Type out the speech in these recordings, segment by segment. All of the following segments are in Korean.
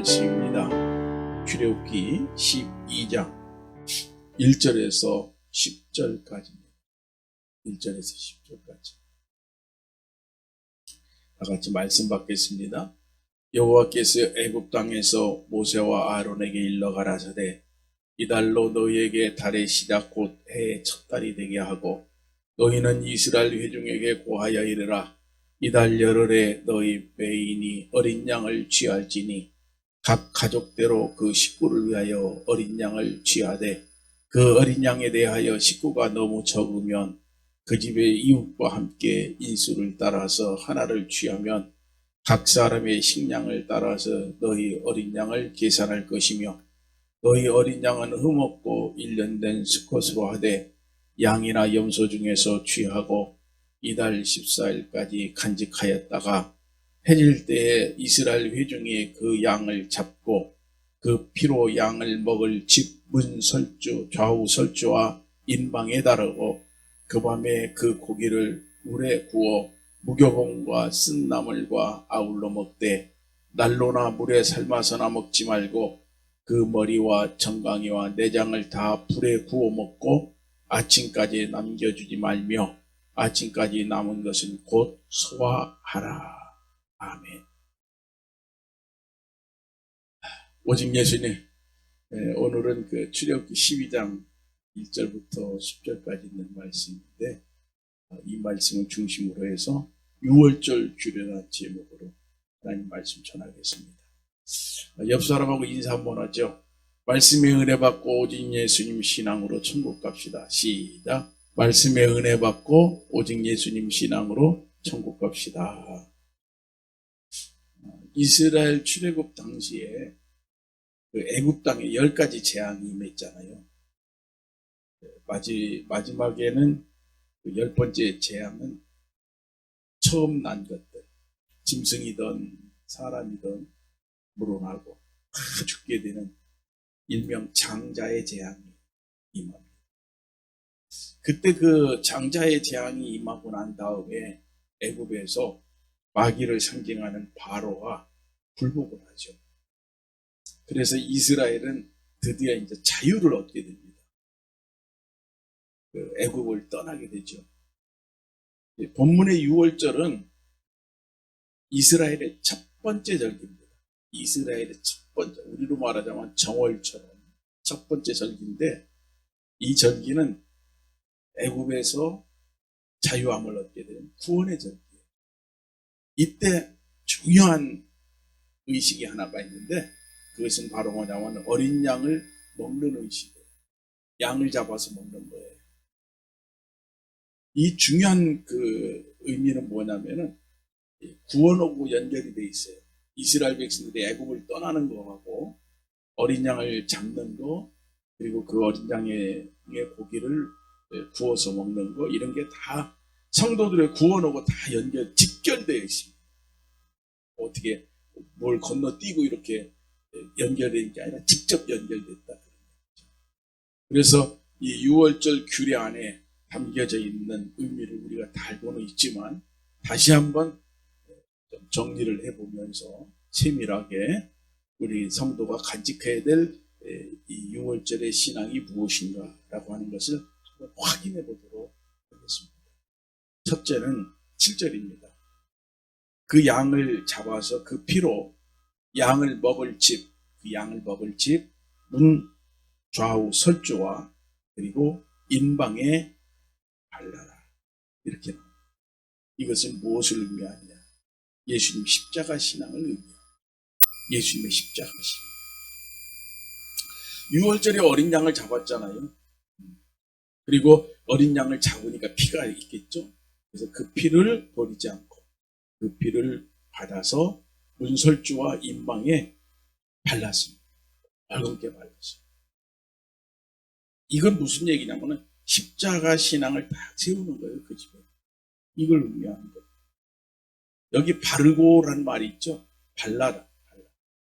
말씀입니다. 출애굽기 12장 1절에서 10절까지입니다. 1절에서 10절까지. 다같이 말씀 받겠습니다. 여호와께서 애굽 땅에서 모세와 아론에게 일러 가라사대 이달로 너희에게 달의 시작 곧 해의 첫 달이 되게 하고 너희는 이스라엘 회중에게 고하여 이르라. 이달 열흘에 너희 매인이 어린 양을 취할지니 각 가족대로 그 식구를 위하여 어린 양을 취하되 그 어린 양에 대하여 식구가 너무 적으면 그 집의 이웃과 함께 인수를 따라서 하나를 취하면 각 사람의 식량을 따라서 너희 어린 양을 계산할 것이며 너희 어린 양은 흠없고 1년 된 수컷으로 하되 양이나 염소 중에서 취하고 이달 14일까지 간직하였다가 해질 때에 이스라엘 회중이 그 양을 잡고 그 피로 양을 먹을 집 문 설주 좌우 설주와 인방에 다르고 그 밤에 그 고기를 물에 구워 무교봉과 쓴 나물과 아울러 먹되 난로나 물에 삶아서나 먹지 말고 그 머리와 정강이와 내장을 다 불에 구워 먹고 아침까지 남겨주지 말며 아침까지 남은 것은 곧 소화하라. 아멘. 오직 예수님, 오늘은 그 출애굽기 12장 1절부터 10절까지 있는 말씀인데 이 말씀을 중심으로 해서 6월절 주례라는 제목으로 하나님 말씀 전하겠습니다. 옆 사람하고 인사 한번 하죠. 말씀의 은혜 받고 오직 예수님 신앙으로 천국 갑시다. 시작. 말씀의 은혜 받고 오직 예수님 신앙으로 천국 갑시다. 이스라엘 출애굽 당시에 그 애굽 땅에 10가지 재앙이 임했잖아요. 마지막에는 그 10번째 재앙은 처음 난 것들, 짐승이든 사람이든 물어나고 다 죽게 되는 일명 장자의 재앙이 임합니다. 그때 그 장자의 재앙이 임하고 난 다음에 애굽에서 마귀를 상징하는 바로가 굴복을 하죠. 그래서 이스라엘은 드디어 이제 자유를 얻게 됩니다. 그 애굽을 떠나게 되죠. 본문의 6월절은 이스라엘의 첫 번째 절기입니다. 이스라엘의 첫 번째, 우리로 말하자면 정월처럼 첫 번째 절기인데 이 절기는 애굽에서 자유함을 얻게 되는 구원의 절기예요. 이때 중요한 의식이 하나가 있는데 그것은 바로 뭐냐면 어린 양을 먹는 의식이에요. 양을 잡아서 먹는 거예요. 이 중요한 그 의미는 뭐냐면은 구원하고 연결이 돼 있어요. 이스라엘 백성들이 애굽을 떠나는 거하고 어린 양을 잡는 거 그리고 그 어린 양의 고기를 구워서 먹는 거 이런 게 다 성도들의 구원하고 다 직결되어 있습니다. 어떻게 뭘 건너뛰고 이렇게 연결된 게 아니라 직접 연결됐다. 그래서 이 6월절 규례 안에 담겨져 있는 의미를 우리가 다 알고는 있지만 다시 한번 좀 정리를 해보면서 세밀하게 우리 성도가 간직해야 될 이 6월절의 신앙이 무엇인가라고 하는 것을 한번 확인해 보도록 하겠습니다. 첫째는 7절입니다. 그 양을 잡아서 그 피로 양을 먹을 집, 그 양을 먹을 집, 문 좌우 설주와 그리고 인방에 발라라. 이렇게 나옵니다. 이것은 무엇을 의미하느냐? 예수님 십자가 신앙을 의미합니다. 예수님의 십자가 신앙. 6월절에 어린 양을 잡았잖아요. 그리고 어린 양을 잡으니까 피가 있겠죠. 그래서 그 피를 버리지 않고 그 피를 받아서 문설주와 인방에 발랐습니다. 맑게 발랐어요. 이건 무슨 얘기냐면은 십자가 신앙을 딱 세우는 거예요. 그 집에. 이걸 의미하는 거예요. 여기 바르고라는 말이 있죠. 발라라.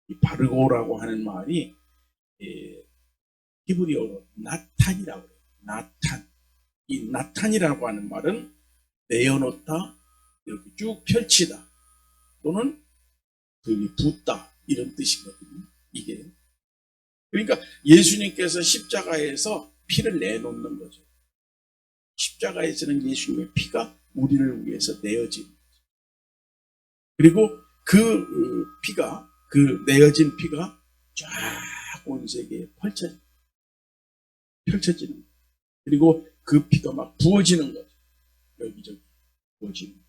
이 바르고라고 하는 말이 히브리어로 나탄이라고 해요. 나탄. 이 나탄이라고 하는 말은 내어놓다, 이렇게 쭉 펼치다, 또는 붓다, 이런 뜻이거든요. 이게. 그러니까 예수님께서 십자가에서 피를 내놓는 거죠. 십자가에서는 예수님의 피가 우리를 위해서 내어진 거죠. 그리고 그 피가, 그 내어진 피가 쫙 온 세계에 펼쳐지는 거예요. 그리고 그 피가 막 부어지는 거죠. 여기저기 부어지는 거예요.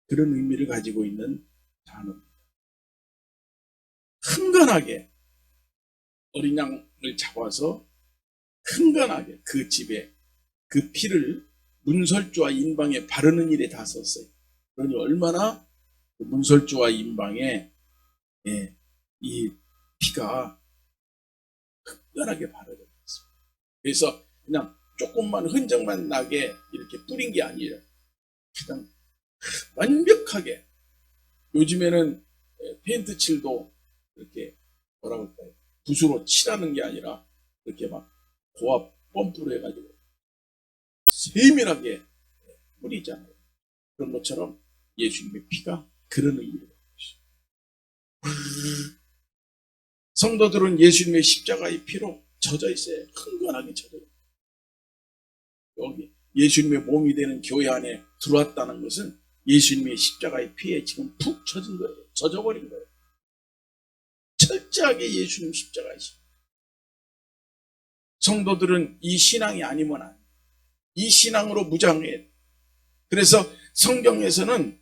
그런 의미를 가지고 있는 단어입니다. 흥건하게 어린 양을 잡아서 흥건하게 그 집에 그 피를 문설주와 인방에 바르는 일에 다 썼어요. 그러니 얼마나 그 문설주와 인방에 이 피가 흥건하게 바르졌습니다. 그래서 그냥 조금만 흔적만 나게 이렇게 뿌린 게 아니라 그냥 완벽하게, 요즘에는 페인트 칠도 이렇게 뭐라고 할까요? 붓으로 칠하는 게 아니라 이렇게 막 고압 펌프로 해가지고 세밀하게 뿌리잖아요. 그런 것처럼 예수님의 피가 그런 의미를 갖고 있어요. 성도들은 예수님의 십자가의 피로 젖어 있어요. 흥건하게 젖어 있어요. 여기 예수님의 몸이 되는 교회 안에 들어왔다는 것은 예수님의 십자가의 피에 지금 푹 젖은 거예요. 젖어버린 거예요. 철저하게 예수님 십자가이십니다. 성도들은 이 신앙이 아니면 안 돼요. 이 신앙으로 무장해야 돼요. 그래서 성경에서는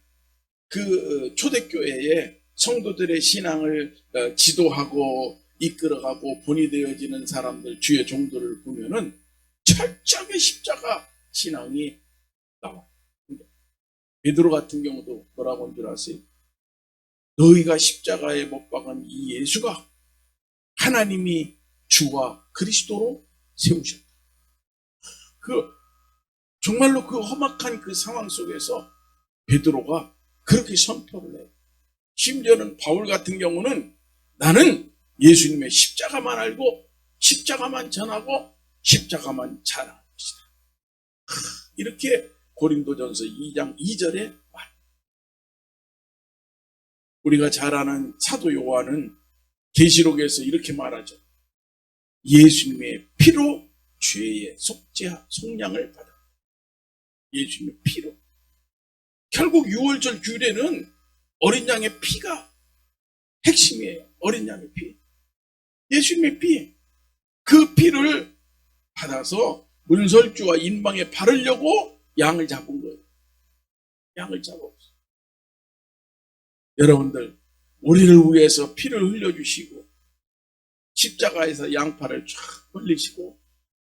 그 초대교회에 성도들의 신앙을 지도하고 이끌어가고 본이 되어지는 사람들, 주의 종들을 보면은 철저하게 십자가 신앙이 나와요. 베드로 같은 경우도 뭐라고 한 줄 아세요? 너희가 십자가에 못 박은 이 예수가 하나님이 주와 그리스도로 세우셨다. 정말로 그 험악한 그 상황 속에서 베드로가 그렇게 선포를 해요. 심지어는 바울 같은 경우는 나는 예수님의 십자가만 알고 십자가만 전하고 십자가만 자랑할 것이다. 이렇게 고린도전서 2장 2절에 말. 우리가 잘 아는 사도 요한은 계시록에서 이렇게 말하죠. 예수님의 피로 죄의 속량을 받아. 예수님의 피로. 결국 6월절 규례는 어린 양의 피가 핵심이에요. 어린 양의 피. 예수님의 피. 그 피를 받아서 문설주와 인방에 바르려고 양을 잡은 거예요. 양을 잡았어요. 여러분들, 우리를 위해서 피를 흘려주시고 십자가에서 양팔을 쫙 벌리시고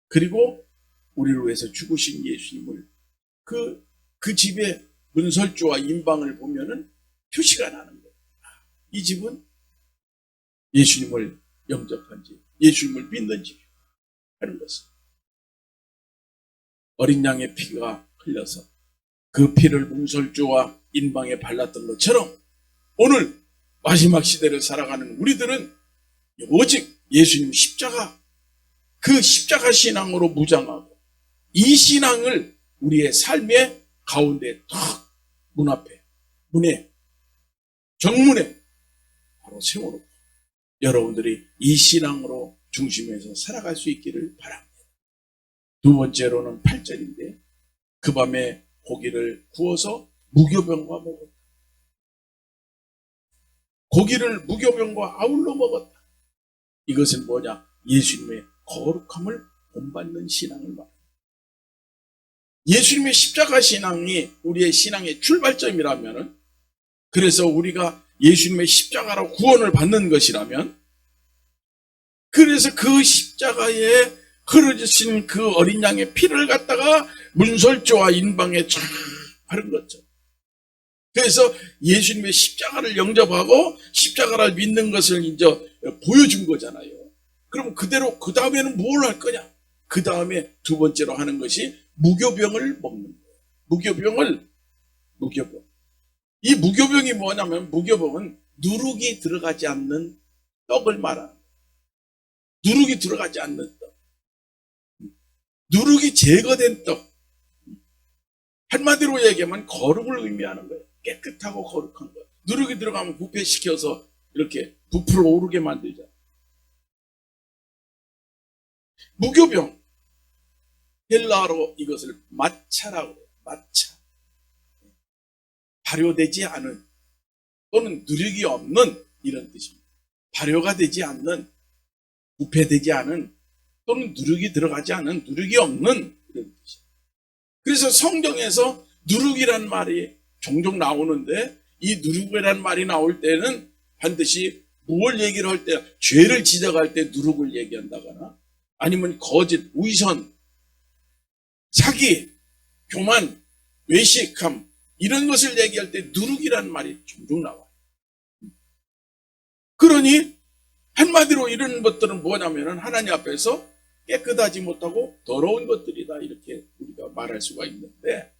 그리고 우리를 위해서 죽으신 예수님을 그 집에 문설주와 인방을 보면은 표시가 나는 거예요. 이 집은 예수님을 영접한 집, 예수님을 믿는 집 하는 것은 어린 양의 피가 흘려서 그 피를 문설주와 인방에 발랐던 것처럼 오늘 마지막 시대를 살아가는 우리들은 오직 예수님 십자가, 그 십자가 신앙으로 무장하고 이 신앙을 우리의 삶의 가운데 탁 문 앞에, 문에, 정문에 바로 세워놓고 여러분들이 이 신앙으로 중심에서 살아갈 수 있기를 바랍니다. 두 번째로는 8절인데 그 밤에 고기를 구워서 무교병과 먹었다. 고기를 무교병과 아울러 먹었다. 이것은 뭐냐? 예수님의 거룩함을 본받는 신앙을 말합니다. 예수님의 십자가 신앙이 우리의 신앙의 출발점이라면, 그래서 우리가 예수님의 십자가로 구원을 받는 것이라면, 그래서 그 십자가에 흐르신 그 어린 양의 피를 갖다가 문설주와 인방에 쫙 바른 거죠. 그래서 예수님의 십자가를 영접하고 십자가를 믿는 것을 이제 보여준 거잖아요. 그럼 그대로 그 다음에는 뭘 할 거냐? 그 다음에 두 번째로 하는 것이 무교병을 먹는 거예요. 무교병. 이 무교병이 뭐냐면, 무교병은 누룩이 들어가지 않는 떡을 말하는 거예요. 누룩이 들어가지 않는 떡. 누룩이 제거된 떡. 한마디로 얘기하면 거룩을 의미하는 거예요. 깨끗하고 거룩한 것. 누룩이 들어가면 부패시켜서 이렇게 부풀어 오르게 만들잖아요. 무교병, 헬라어로 이것을 마차라고 해요. 마차. 발효되지 않은 또는 누룩이 없는 이런 뜻입니다. 발효가 되지 않는, 부패되지 않은 또는 누룩이 들어가지 않은, 누룩이 없는 이런 뜻입니다. 그래서 성경에서 누룩이란 말이 종종 나오는데 이 누룩이란 말이 나올 때는 반드시 무엇을 얘기를 할 때, 죄를 지적할 때 누룩을 얘기한다거나 아니면 거짓, 위선, 사기, 교만, 외식함 이런 것을 얘기할 때 누룩이란 말이 종종 나와요. 그러니 한마디로 이런 것들은 뭐냐면은 하나님 앞에서 깨끗하지 못하고 더러운 것들이다 이렇게 우리가 말할 수가 있는데,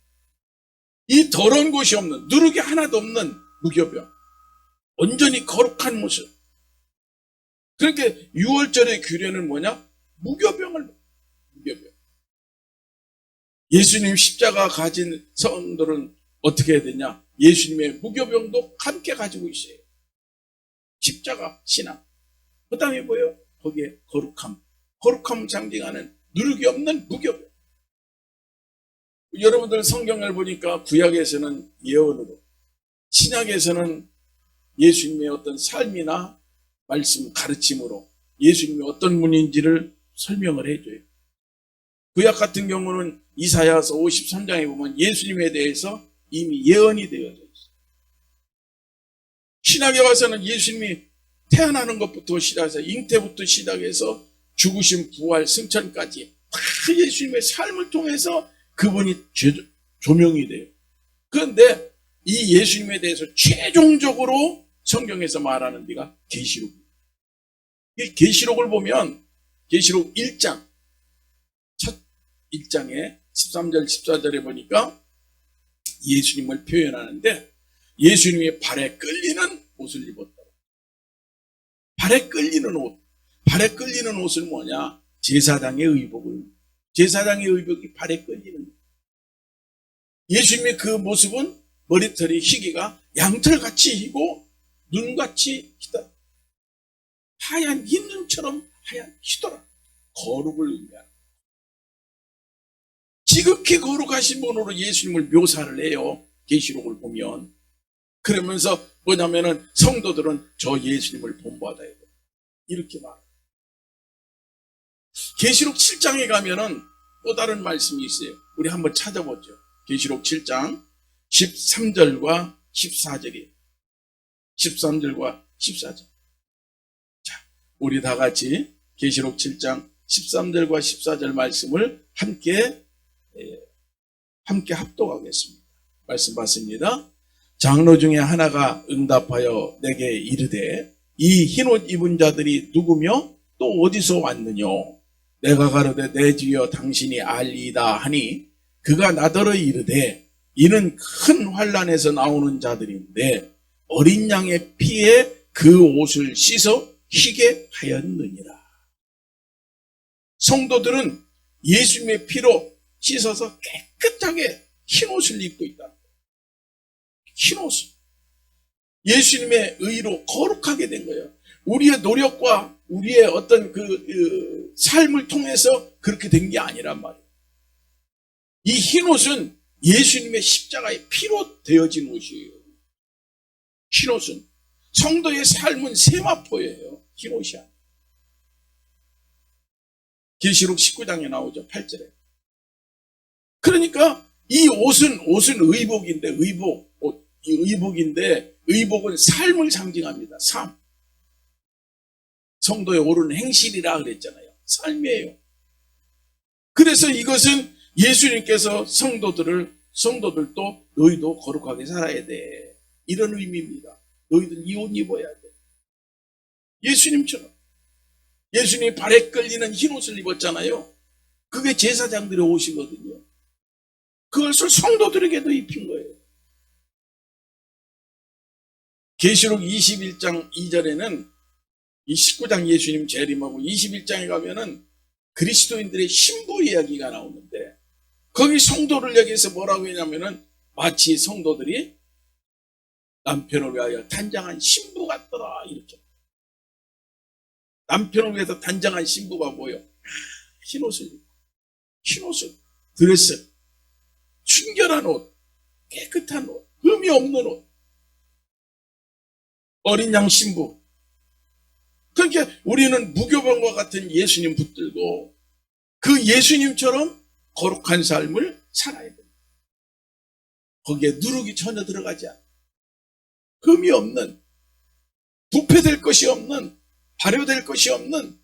이 더러운 것이 없는, 누룩이 하나도 없는 무교병, 온전히 거룩한 모습. 그러니까 6월절의 규례는 뭐냐? 무교병을, 무교병. 예수님 십자가 가진 성들은 어떻게 해야 되냐? 예수님의 무교병도 함께 가지고 있어요. 십자가 신앙. 그 다음에 뭐예요? 거기에 거룩함. 거룩함을 상징하는 누룩이 없는 무교병. 여러분들 성경을 보니까 구약에서는 예언으로, 신약에서는 예수님의 어떤 삶이나 말씀 가르침으로 예수님이 어떤 분인지를 설명을 해줘요. 구약 같은 경우는 이사야서 53장에 보면 예수님에 대해서 이미 예언이 되어져 있어요. 신약에 와서는 예수님이 태어나는 것부터 시작해서 잉태부터 시작해서 죽으심, 부활, 승천까지 다 예수님의 삶을 통해서 그분이 조명이 돼요. 그런데 이 예수님에 대해서 최종적으로 성경에서 말하는 데가 계시록입니다. 이 계시록을 보면 계시록 1장 첫 1장에 13절 14절에 보니까 예수님을 표현하는데 예수님이 발에 끌리는 옷을 입었다고. 발에 끌리는 옷. 발에 끌리는 옷은 뭐냐? 제사장의 의복을. 제사장의 의복이 발에 끌리는 것. 예수님의 그 모습은 머리털이 희기가 양털같이 희고 눈같이 희다. 하얀 흰눈처럼 하얀 희더라. 거룩을 의미하는. 지극히 거룩하신 분으로 예수님을 묘사를 해요. 계시록을 보면. 그러면서 뭐냐면은 성도들은 저 예수님을 본받아야 돼. 이렇게 말해요. 계시록 7장에 가면은 또 다른 말씀이 있어요. 우리 한번 찾아보죠. 계시록 7장 13절과 14절이에요. 13절과 14절. 자, 우리 다 같이 계시록 7장 13절과 14절 말씀을 함께 합독하겠습니다. 말씀 받습니다. 장로 중에 하나가 응답하여 내게 이르되 이 흰옷 입은 자들이 누구며 또 어디서 왔느냐? 내가 가로되 내 주여 당신이 알리이다 하니 그가 나더러 이르되 이는 큰 환난에서 나오는 자들인데 어린 양의 피에 그 옷을 씻어 희게 하였느니라. 성도들은 예수님의 피로 씻어서 깨끗하게 흰옷을 입고 있다. 흰옷을. 예수님의 의로 거룩하게 된 거예요. 우리의 노력과 우리의 어떤 그 삶을 통해서 그렇게 된 게 아니란 말이에요. 이 흰옷은 예수님의 십자가의 피로 되어진 옷이에요. 흰옷은. 성도의 삶은 세마포예요. 흰옷이 아니에요. 계시록 19장에 나오죠. 8절에. 그러니까 이 옷은 의복인데, 의복은 삶을 상징합니다. 삶. 성도의 옳은 행실이라 그랬잖아요. 삶이에요. 그래서 이것은 예수님께서 성도들도 너희도 거룩하게 살아야 돼. 이런 의미입니다. 너희들 이 옷 입어야 돼. 예수님처럼. 예수님이 발에 끌리는 흰 옷을 입었잖아요. 그게 제사장들의 옷이거든요. 그것을 성도들에게도 입힌 거예요. 계시록 21장 2절에는 이 19장 예수님 재림하고 21장에 가면은 그리스도인들의 신부 이야기가 나오는데 거기 성도를 여기서 뭐라고 했냐면은 마치 성도들이 남편을 위하여 단장한 신부 같더라. 이렇게. 남편을 위해서 단장한 신부가 뭐예요? 흰옷을 입고, 흰옷을, 드레스, 순결한 옷, 깨끗한 옷, 흠이 없는 옷, 어린 양 신부. 그러니까 우리는 무교병과 같은 예수님 붙들고 그 예수님처럼 거룩한 삶을 살아야 됩니다. 거기에 누룩이 전혀 들어가지 않아. 흠이 없는, 부패될 것이 없는, 발효될 것이 없는.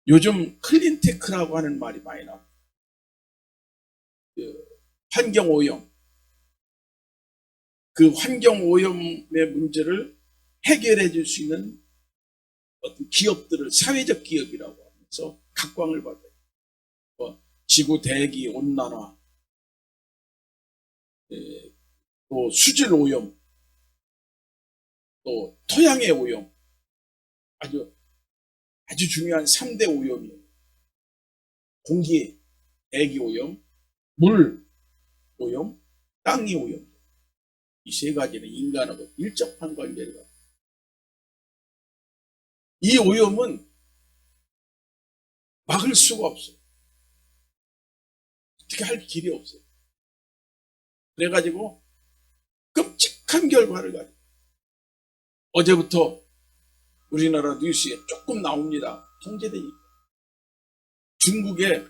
요즘 클린테크라고 하는 말이 많이 나옵니다. 환경오염. 그 환경오염의 문제를 해결해 줄 수 있는 어떤 기업들을 사회적 기업이라고 하면서 각광을 받아요. 지구 대기 온난화, 또 수질 오염, 또 토양의 오염, 아주 중요한 3대 오염이에요. 공기, 대기 오염, 물 오염, 땅이 오염. 이 세 가지는 인간하고 밀접한 관계를 갖고, 이 오염은 막을 수가 없어요. 어떻게 할 길이 없어요. 그래가지고 끔찍한 결과를 가지고, 어제부터 우리나라 뉴스에 조금 나옵니다. 통제되니까. 중국의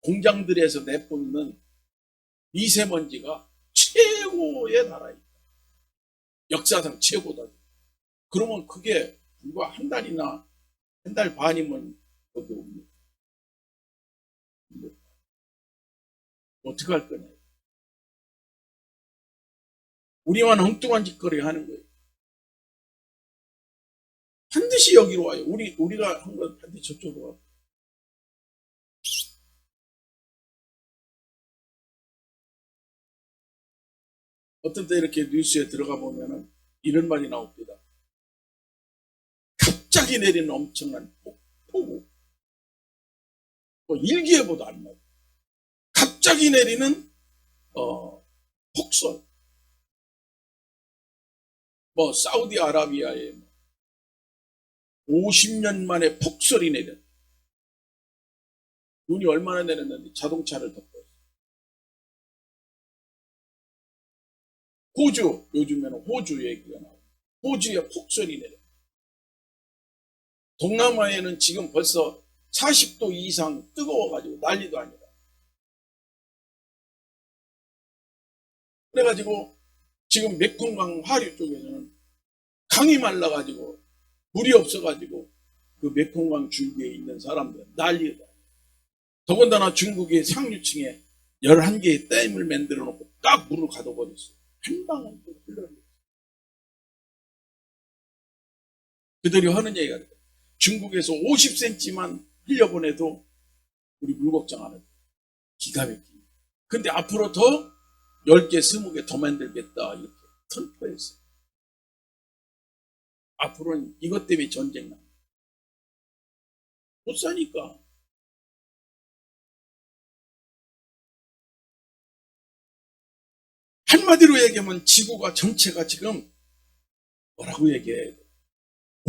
공장들에서 내뿜는 미세먼지가 최고의 나라입니다. 역사상 최고다. 그러면 그게 불과 한 달이나 한 달 반이면 거기 옵니다. 어떻게 할 거냐. 우리만 엉뚱한 짓거리 하는 거예요. 반드시 여기로 와요. 우리가 한 건 반드시 저쪽으로 와요. 어떤 때 이렇게 뉴스에 들어가 보면은 이런 말이 나옵니다. 갑자기 내리는 엄청난 폭우. 일기예보도 안 나고. 갑자기 내리는 폭설. 사우디아라비아에 50년 만에 폭설이 내렸. 눈이 얼마나 내렸는데 자동차를 덮어요. 호주, 요즘에는 호주 얘기가 나와요. 호주에 폭설이 내려. 동남아에는 지금 벌써 40도 이상 뜨거워가지고 난리도 아니다. 그래가지고 지금 메콩강 하류 쪽에서는 강이 말라가지고 물이 없어가지고 그 메콩강 줄기에 있는 사람들 난리다. 더군다나 중국의 상류층에 11개의 댐을 만들어 놓고 딱 물을 가둬버렸어요. 한 방울 흘러내렸어요. 그들이 하는 얘기가 있어요. 중국에서 50cm만 흘려보내도 우리 물 걱정 안 해요. 기가 막히게. 근데 앞으로 더 10개, 20개 더 만들겠다. 이렇게 선포했어요. 앞으로는 이것 때문에 전쟁 납니다. 못 사니까. 한마디로 얘기하면 지구가 전체가 지금 뭐라고 얘기해야 돼?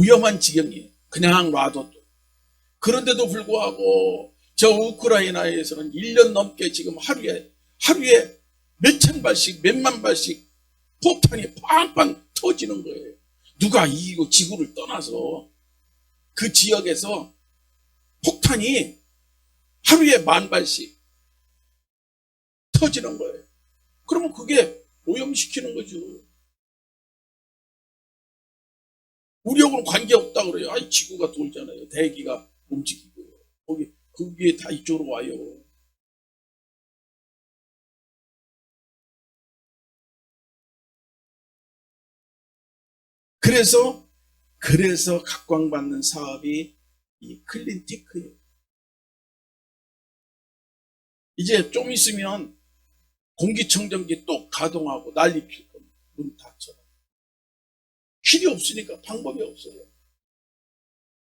위험한 지경이에요. 그냥 놔둬도. 그런데도 불구하고 저 우크라이나에서는 1년 넘게 지금 하루에 몇천 발씩 몇만 발씩 폭탄이 팡팡 터지는 거예요. 누가 이기고 지구를 떠나서 그 지역에서 폭탄이 하루에 10,000발씩 터지는 거예요. 그러면 그게 오염시키는 거죠. 우리하고는 관계없다 그래요. 아이, 지구가 돌잖아요. 대기가 움직이고요. 그게 다 이쪽으로 와요. 그래서 각광받는 사업이 이 클린테크예요. 이제 좀 있으면 공기청정기 또 가동하고 난리 필 겁니다. 문 닫혀. 길이 없으니까 방법이 없어요.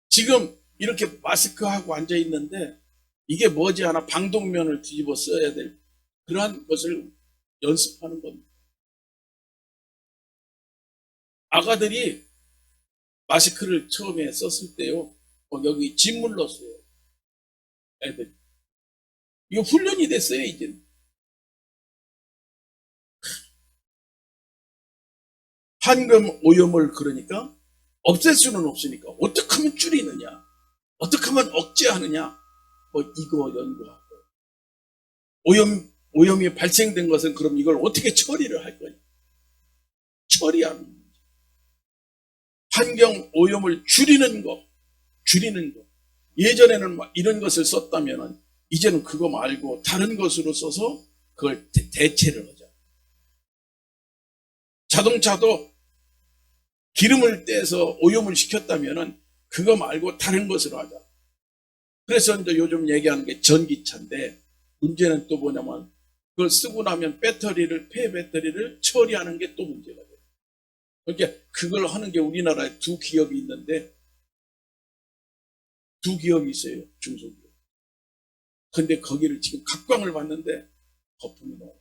지금 이렇게 마스크하고 앉아 있는데 이게 머지않아 방독면을 뒤집어 써야 될 그러한 것을 연습하는 겁니다. 아가들이 마스크를 처음에 썼을 때요, 여기 진물 넣었어요. 애들. 이거 훈련이 됐어요, 이제. 환경 오염을 그러니까 없앨 수는 없으니까 어떻게 하면 줄이느냐, 어떻게 하면 억제하느냐, 이거 연구하고 오염이 발생된 것은 그럼 이걸 어떻게 처리를 할 거냐, 처리하는 거. 환경 오염을 줄이는 거. 예전에는 이런 것을 썼다면은 이제는 그거 말고 다른 것으로 써서 그걸 대체를 하자. 자동차도 기름을 떼서 오염을 시켰다면은 그거 말고 다른 것으로 하자. 그래서 이제 요즘 얘기하는 게 전기차인데, 문제는 또 뭐냐면 그걸 쓰고 나면 폐배터리를 처리하는 게 또 문제가 돼요. 그러니까 그걸 하는 게 우리나라에 두 기업이 있는데, 두 기업이 있어요, 중소기업. 근데 거기를 지금 각광을 받는데 거품이 나와요.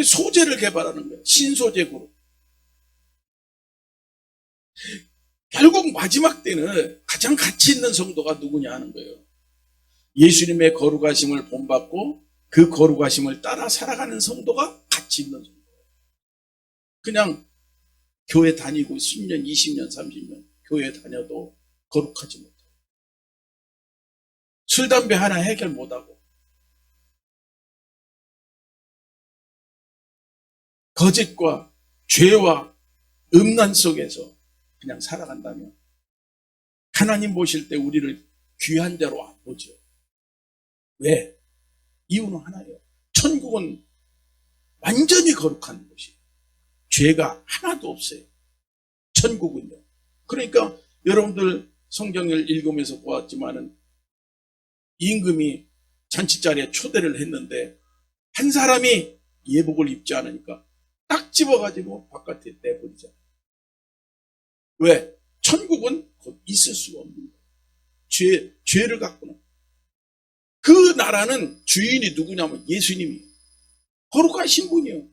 소재를 개발하는 거예요. 신소재 그룹. 결국 마지막 때는 가장 가치 있는 성도가 누구냐 하는 거예요. 예수님의 거룩하심을 본받고 그 거룩하심을 따라 살아가는 성도가 가치 있는 성도예요. 그냥 교회 다니고 10년, 20년, 30년 교회 다녀도 거룩하지 못하고, 술, 담배 하나 해결 못하고, 거짓과 죄와 음란 속에서 그냥 살아간다면 하나님 보실 때 우리를 귀한 자로 안 보죠. 왜? 이유는 하나예요. 천국은 완전히 거룩한 곳이에요. 죄가 하나도 없어요. 천국은요. 그러니까 여러분들 성경을 읽으면서 보았지만은 임금이 잔치자리에 초대를 했는데 한 사람이 예복을 입지 않으니까 딱 집어가지고 바깥에 내버리잖아요. 왜? 천국은 곧 있을 수가 없는 거예요. 죄를 갖고는. 그 나라는 주인이 누구냐면 예수님이에요. 거룩하신 분이에요.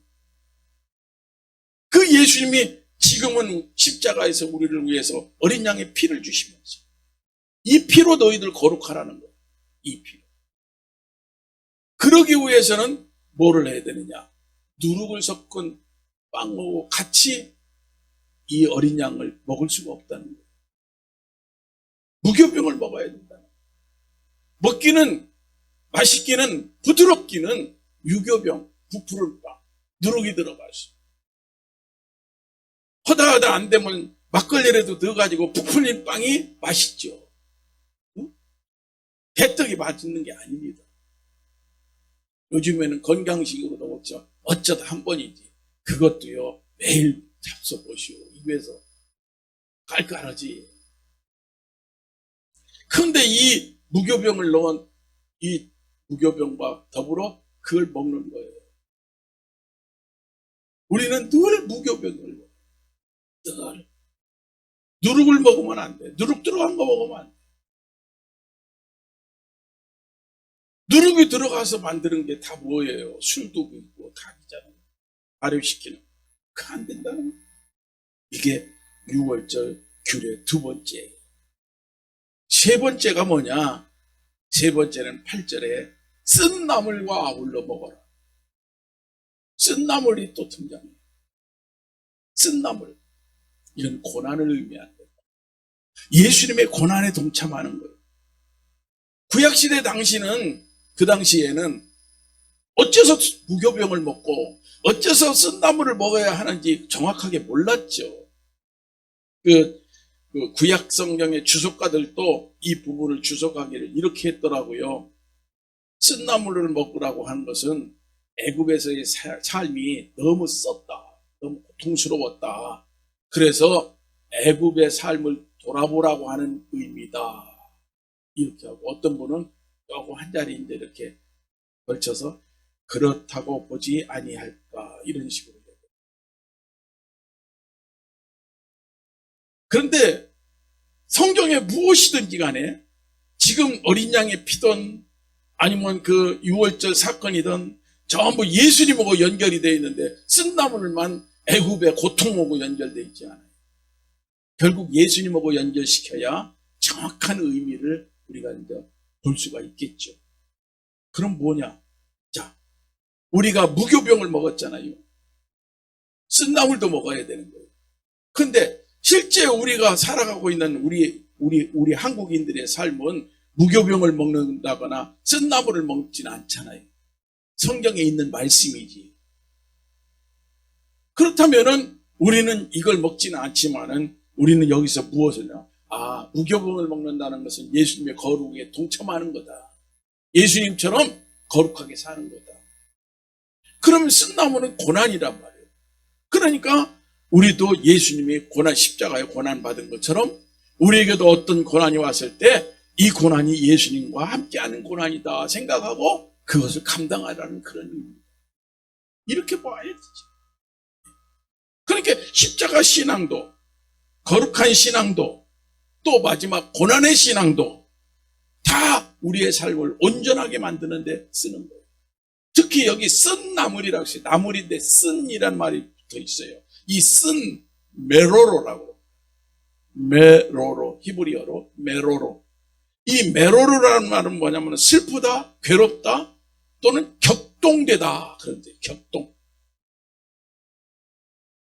그 예수님이 지금은 십자가에서 우리를 위해서 어린 양의 피를 주시면서 이 피로 너희들 거룩하라는 거예요. 이 피로. 그러기 위해서는 뭐를 해야 되느냐? 누룩을 섞은 빵하고 같이 이 어린 양을 먹을 수가 없다는 거예요. 무교병을 먹어야 된다. 먹기는 맛있기는 부드럽기는 유교병, 부풀은 빵, 누룩이 들어가서 하다 안 되면 막걸리라도 넣어가지고 부풀린 빵이 맛있죠. 응? 개떡이 맛있는 게 아닙니다. 요즘에는 건강식으로도 먹죠. 어쩌다 한 번이지. 그것도요, 매일 잡숴보시오. 입에서 깔깔하지. 그런데 이 무교병을 넣은 이 무교병과 더불어 그걸 먹는 거예요. 우리는 늘 무교병을 먹어요. 늘. 누룩을 먹으면 안 돼. 누룩 들어간 거 먹으면 안 돼. 누룩이 들어가서 만드는 게 다 뭐예요? 술도 있고 다 있잖아요. 발효시키는. 그 안 된다는 거예요. 이게 6월절 규례 두 번째. 세 번째가 뭐냐? 세 번째는 8절에 쓴 나물과 아울러 먹어라. 쓴 나물이 또 등장해요. 쓴 나물. 이런 고난을 의미한다. 예수님의 고난에 동참하는 거예요. 구약시대 당시는, 그 당시에는 어째서 무교병을 먹고 어째서 쓴 나물을 먹어야 하는지 정확하게 몰랐죠. 그 구약 성경의 주석가들도 이 부분을 주석하기를 이렇게 했더라고요. 쓴 나물을 먹으라고 하는 것은 애굽에서의 삶이 너무 썼다, 너무 고통스러웠다. 그래서 애굽의 삶을 돌아보라고 하는 의미다. 이렇게 하고, 어떤 분은 요거 한 자리인데 이렇게 걸쳐서 그렇다고 보지 아니할까, 이런 식으로. 그런데 성경에 무엇이든지 간에 지금 어린 양의 피든 아니면 그 유월절 사건이든 전부 예수님하고 연결이 되어 있는데 쓴 나무를만 애굽의 고통하고 연결되어 있지 않아요. 결국 예수님하고 연결시켜야 정확한 의미를 우리가 이제 볼 수가 있겠죠. 그럼 뭐냐? 자, 우리가 무교병을 먹었잖아요. 쓴나물도 먹어야 되는 거예요. 근데 실제 우리가 살아가고 있는 우리 한국인들의 삶은 무교병을 먹는다거나 쓴나물을 먹지는 않잖아요. 성경에 있는 말씀이지. 그렇다면은 우리는 이걸 먹지는 않지만은 우리는 여기서 무엇을요? 무교병을 먹는다는 것은 예수님의 거룩에 동참하는 거다. 예수님처럼 거룩하게 사는 거다. 그러면 쓴나무는 고난이란 말이에요. 그러니까 우리도 예수님이 십자가에 고난 받은 것처럼 우리에게도 어떤 고난이 왔을 때 이 고난이 예수님과 함께하는 고난이다 생각하고 그것을 감당하라는 그런 의미입니다. 이렇게 봐야 되죠. 그러니까 십자가 신앙도, 거룩한 신앙도, 또 마지막 고난의 신앙도 다 우리의 삶을 온전하게 만드는 데 쓰는 거예요. 특히 여기 쓴 나물이라고 했어요. 나물인데 쓴이란 말이 붙어 있어요. 이 쓴 메로로라고. 메로로, 히브리어로 메로로. 이 메로로라는 말은 뭐냐면 슬프다, 괴롭다, 또는 격동되다. 그런데 격동.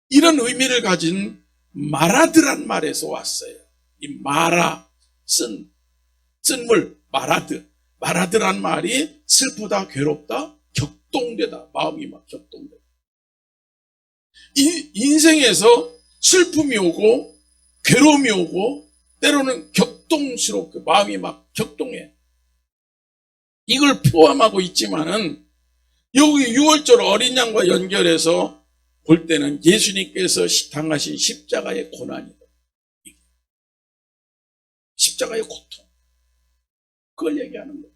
이런 의미를 가진 마라드란 말에서 왔어요. 이 마라, 쓴물, 마라드란 말이 슬프다, 괴롭다, 격동되다. 마음이 막 격동되다. 인생에서 슬픔이 오고 괴로움이 오고 때로는 격동스럽고 마음이 막 격동해. 이걸 포함하고 있지만은 여기 6월절 어린 양과 연결해서 볼 때는 예수님께서 당하신 십자가의 고난이다. 십자가의 고통. 그걸 얘기하는 거예요.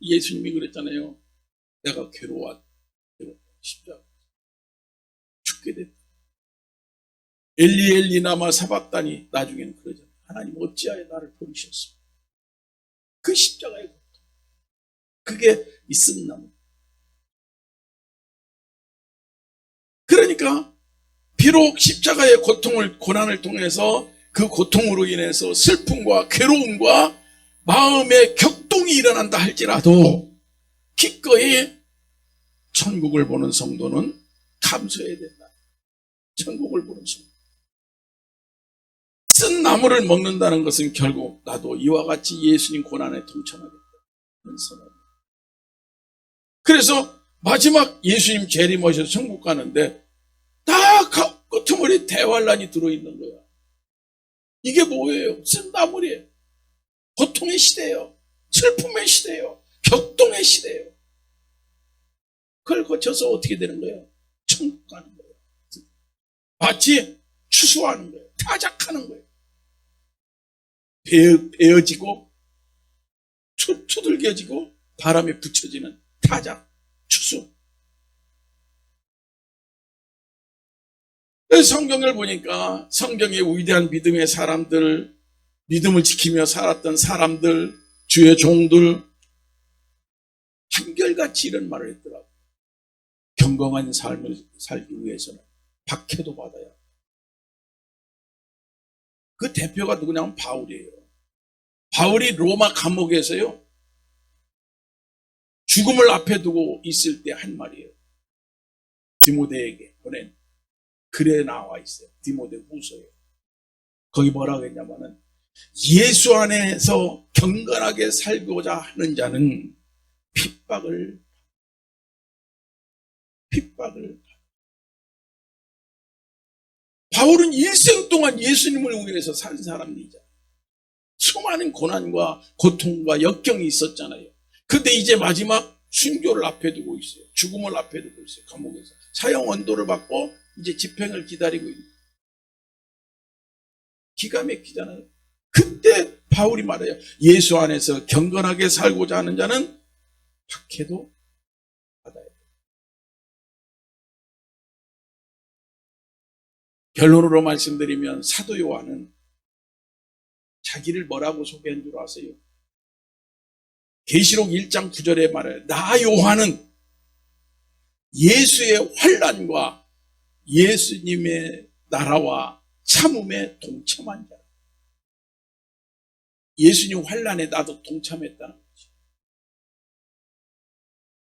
예수님이 그랬잖아요. 내가 괴로웠다. 십자가. 죽게 됐다. 엘리 엘리 나마 사박다니. 나중에는 그러잖아요. 하나님 어찌하여 나를 버리셨습니까? 그 십자가의 고통. 그게 이 쓴나무. 그러니까 비록 십자가의 고난을 통해서 그 고통으로 인해서 슬픔과 괴로움과 마음의 격동이 일어난다 할지라도 기꺼이 천국을 보는 성도는 감수해야 된다. 천국을 보는 성도. 쓴 나무를 먹는다는 것은 결국 나도 이와 같이 예수님 고난에 동참하겠다. 그래서 마지막 예수님 재림하셔서 천국 가는데 다 끄트머리 대환란이 들어있는 거야. 이게 뭐예요? 쓴 나물이에요. 고통의 시대예요. 슬픔의 시대예요. 격동의 시대예요. 그걸 거쳐서 어떻게 되는 거예요? 천국 가는 거예요. 마치 추수하는 거예요. 타작하는 거예요. 베어지고 투들겨지고 바람에 붙여지는 타작, 추수. 성경을 보니까 성경의 위대한 믿음의 사람들, 믿음을 지키며 살았던 사람들, 주의 종들 한결같이 이런 말을 했더라고요. 경건한 삶을 살기 위해서는 박해도 받아야 합니다. 그 대표가 누구냐면 바울이에요. 바울이 로마 감옥에서요, 죽음을 앞에 두고 있을 때 한 말이에요. 디모데에게 보낸 글에 나와 있어요. 디모데 후서에. 거기 뭐라고 했냐면은 예수 안에서 경건하게 살고자 하는 자는 핍박을 바울은 일생 동안 예수님을 위해서 산 사람이잖아요. 수많은 고난과 고통과 역경이 있었잖아요. 근데 이제 마지막 순교를 앞에 두고 있어요. 죽음을 앞에 두고 있어요. 감옥에서. 사형 언도를 받고 이제 집행을 기다리고 있는. 기가 막히잖아요. 그때 바울이 말해요. 예수 안에서 경건하게 살고자 하는 자는 박해도 받아야 돼요. 결론으로 말씀드리면 사도 요한은 자기를 뭐라고 소개한 줄 아세요? 계시록 1장 9절에 말해요. 나 요한은 예수의 환난과 예수님의 나라와 참음에 동참한 자. 예수님 환난에 나도 동참했다는 거지.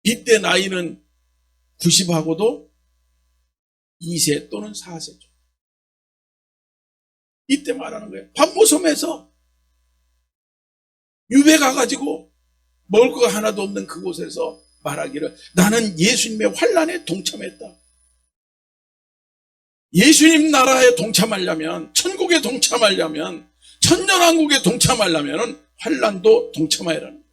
이때 나이는 90하고도 2세 또는 4세죠. 이때 말하는 거예요. 반모섬에서 유배 가가지고 먹을 거 하나도 없는 그곳에서 말하기를 나는 예수님의 환난에 동참했다. 예수님 나라에 동참하려면, 천국에 동참하려면, 천년왕국에 동참하려면 환난도 동참해야 하는 거예요.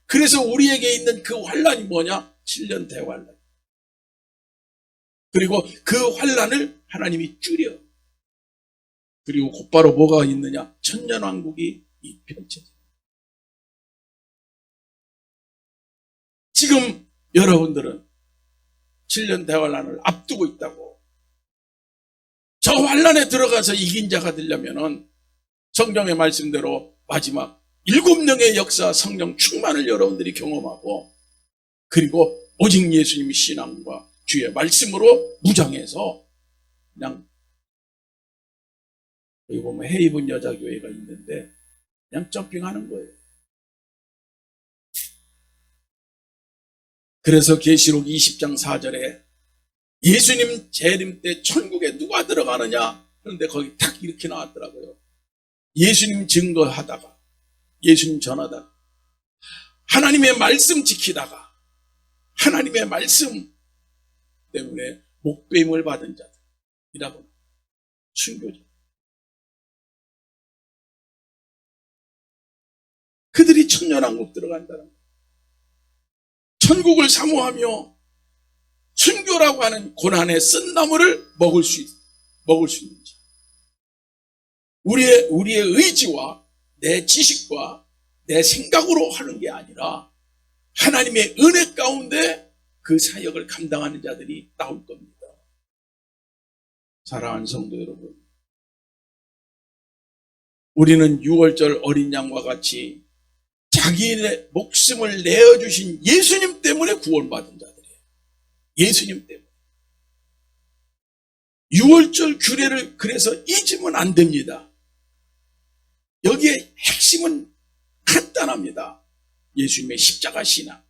그래서 우리에게 있는 그 환난이 뭐냐? 7년 대환란. 그리고 그 환난을 하나님이 줄여. 그리고 곧바로 뭐가 있느냐? 천년왕국이 펼쳐져. 지금 여러분들은 7년 대환란을 앞두고 있다고. 저 환란에 들어가서 이긴 자가 되려면은 성경의 말씀대로 마지막 7명의 역사 성령 충만을 여러분들이 경험하고, 그리고 오직 예수님의 신앙과 주의 말씀으로 무장해서 그냥, 여기 보면 해 입은 여자 교회가 있는데 그냥 점핑하는 거예요. 그래서 계시록 20장 4절에 예수님 재림 때 천국에 누가 들어가느냐? 그런데 거기 딱 이렇게 나왔더라고요. 예수님 증거하다가, 예수님 전하다가, 하나님의 말씀 지키다가, 하나님의 말씀 때문에 목배임을 받은 자들이라고. 순교자. 그들이 천년왕국 들어간다는 거예요. 천국을 사모하며 순교라고 하는 고난의 쓴나물을 먹을 수 있는 자. 우리의 의지와 내 지식과 내 생각으로 하는 게 아니라 하나님의 은혜 가운데 그 사역을 감당하는 자들이 나올 겁니다. 사랑하는 성도 여러분, 우리는 6월절 어린 양과 같이 자기의 목숨을 내어주신 예수님 때문에 구원받은 자들이에요. 예수님 때문에. 6월절 규례를 그래서 잊으면 안 됩니다. 여기에 핵심은 간단합니다. 예수님의 십자가 신앙.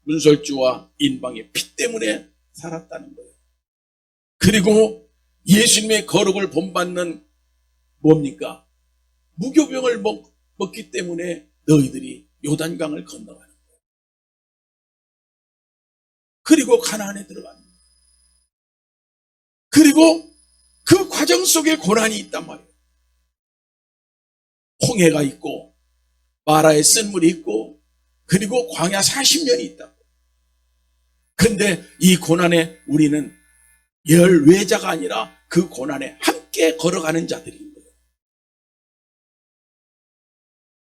문설주와 인방의 피 때문에 살았다는 거예요. 그리고 예수님의 거룩을 본받는 뭡니까? 무교병을 먹기 때문에 너희들이 요단강을 건너가는 거예요. 그리고 가나안에 들어가는 거예요. 그리고 그 과정 속에 고난이 있단 말이에요. 홍해가 있고 마라의 쓴물이 있고 그리고 광야 40년이 있다고. 그런데 이 고난에 우리는 열외자가 아니라 그 고난에 함께 걸어가는 자들인 거예요.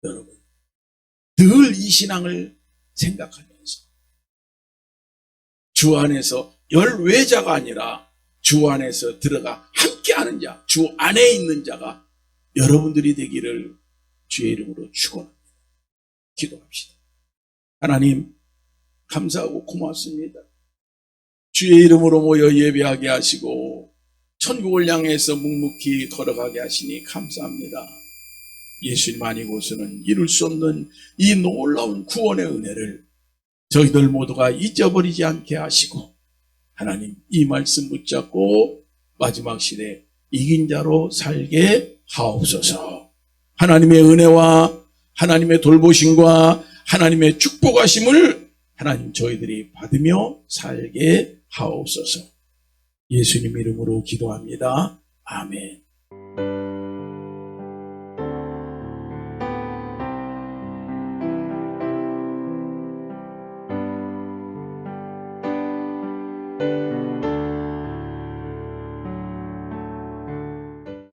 여러분, 늘 이 신앙을 생각하면서 주 안에서 열외자가 아니라 주 안에서 들어가 함께하는 자, 주 안에 있는 자가 여러분들이 되기를 주의 이름으로 축원합니다. 기도합시다. 하나님, 감사하고 고맙습니다. 주의 이름으로 모여 예배하게 하시고 천국을 향해서 묵묵히 걸어가게 하시니 감사합니다. 예수님 아니고서는 이룰 수 없는 이 놀라운 구원의 은혜를 저희들 모두가 잊어버리지 않게 하시고, 하나님 이 말씀 붙잡고 마지막 시대에 이긴 자로 살게 하옵소서. 하나님의 은혜와 하나님의 돌보심과 하나님의 축복하심을 하나님 저희들이 받으며 살게 하옵소서. 예수님 이름으로 기도합니다. 아멘.